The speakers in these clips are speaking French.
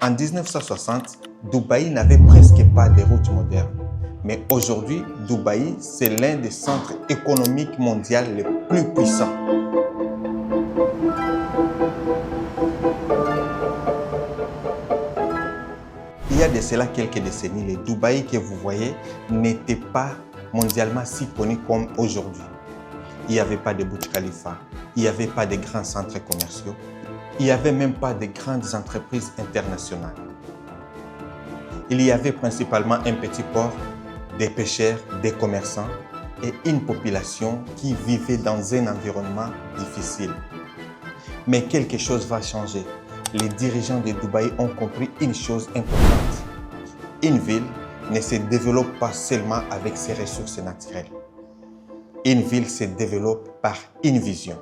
En 1960, Dubaï n'avait presque pas de routes modernes. Mais aujourd'hui, Dubaï, c'est l'un des centres économiques mondiaux les plus puissants. Il y a de cela quelques décennies, le Dubaï que vous voyez n'était pas mondialement si connu comme aujourd'hui. Il n'y avait pas de Burj Khalifa, il n'y avait pas de grands centres commerciaux, il n'y avait même pas de grandes entreprises internationales. Il y avait principalement un petit port, des pêcheurs, des commerçants et une population qui vivait dans un environnement difficile. Mais quelque chose va changer. Les dirigeants de Dubaï ont compris une chose importante. Une ville ne se développe pas seulement avec ses ressources naturelles. Une ville se développe par une vision.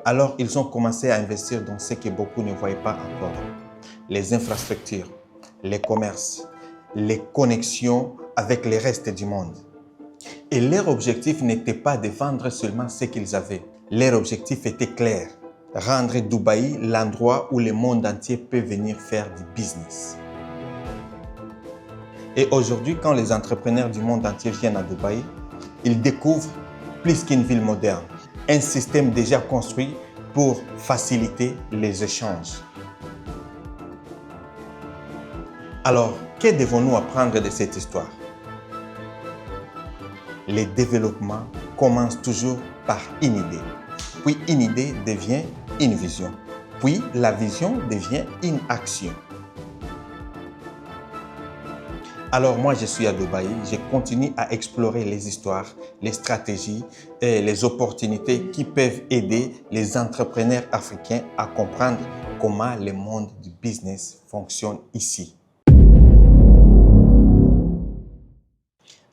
Alors, ils ont commencé à investir dans ce que beaucoup ne voyaient pas encore. Les infrastructures, les commerces, les connexions avec le reste du monde. Et leur objectif n'était pas de vendre seulement ce qu'ils avaient. Leur objectif était clair. Rendre Dubaï l'endroit où le monde entier peut venir faire du business. Et aujourd'hui, quand les entrepreneurs du monde entier viennent à Dubaï, ils découvrent plus qu'une ville moderne, un système déjà construit pour faciliter les échanges. Alors, que devons-nous apprendre de cette histoire? Le développement commence toujours par une idée. Puis une idée devient une vision. Puis la vision devient une action. Alors moi, je suis à Dubaï, je continue à explorer les histoires, les stratégies et les opportunités qui peuvent aider les entrepreneurs africains à comprendre comment le monde du business fonctionne ici.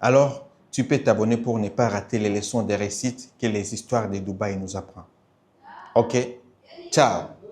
Alors, tu peux t'abonner pour ne pas rater les leçons de réussite que les histoires de Dubaï nous apprennent. Ok? Ciao!